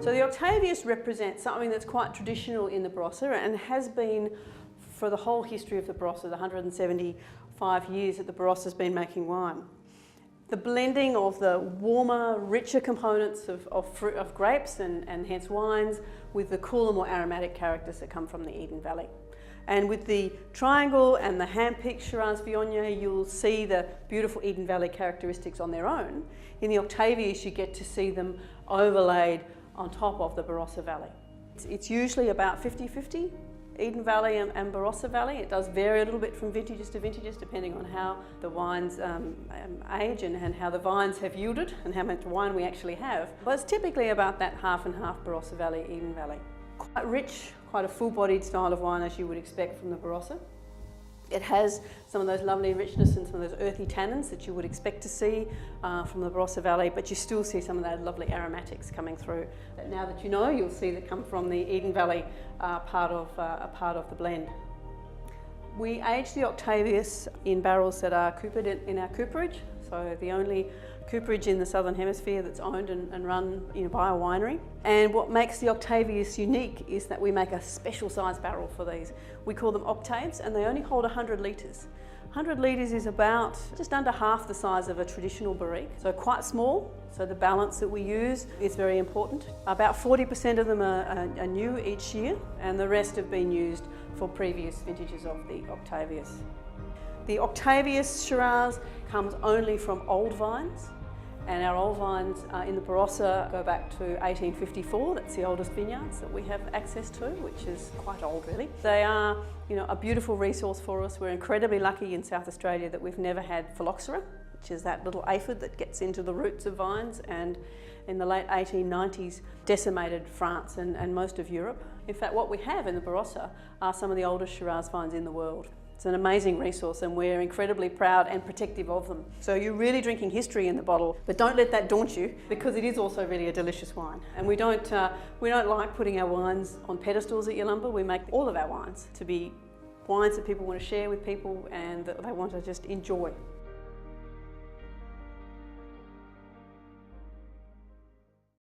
So the Octavius represents something that's quite traditional in the Barossa and has been for the whole history of the Barossa, the 175 years that the Barossa's been making wine. The blending of the warmer, richer components of grapes and hence wines with the cooler, more aromatic characters that come from the Eden Valley. And with the triangle and the hand-picked Shiraz Viognier, you'll see the beautiful Eden Valley characteristics on their own. In the Octavius, you get to see them overlaid on top of the Barossa Valley. It's usually about 50-50, Eden Valley and Barossa Valley. It does vary a little bit from vintages to vintages depending on how the wines age and how the vines have yielded and how much wine we actually have. But it's typically about that half and half Barossa Valley, Eden Valley. Quite rich, quite a full-bodied style of wine as you would expect from the Barossa. It has some of those lovely richness and some of those earthy tannins that you would expect to see from the Barossa Valley, but you still see some of those lovely aromatics coming through. That now that you know, you'll see that come from the Eden Valley part of the blend. We age the Octavius in barrels that are coopered in our cooperage, so the only cooperage in the Southern Hemisphere that's owned and run by a winery. And what makes the Octavius unique is that we make a special size barrel for these. We call them octaves and they only hold 100 litres. 100 litres is about just under half the size of a traditional barrique, so quite small. So the balance that we use is very important. About 40% of them are new each year and the rest have been used for previous vintages of the Octavius. The Octavius Shiraz comes only from old vines, and our old vines in the Barossa go back to 1854. That's the oldest vineyards that we have access to, which is quite old really. They are a beautiful resource for us. We're incredibly lucky in South Australia that we've never had phylloxera, which is that little aphid that gets into the roots of vines and in the late 1890s decimated France and most of Europe. In fact, what we have in the Barossa are some of the oldest Shiraz vines in the world. It's an amazing resource and we're incredibly proud and protective of them. So you're really drinking history in the bottle, but don't let that daunt you because it is also really a delicious wine. And we don't like putting our wines on pedestals at Yalumba. We make all of our wines to be wines that people want to share with people and that they want to just enjoy.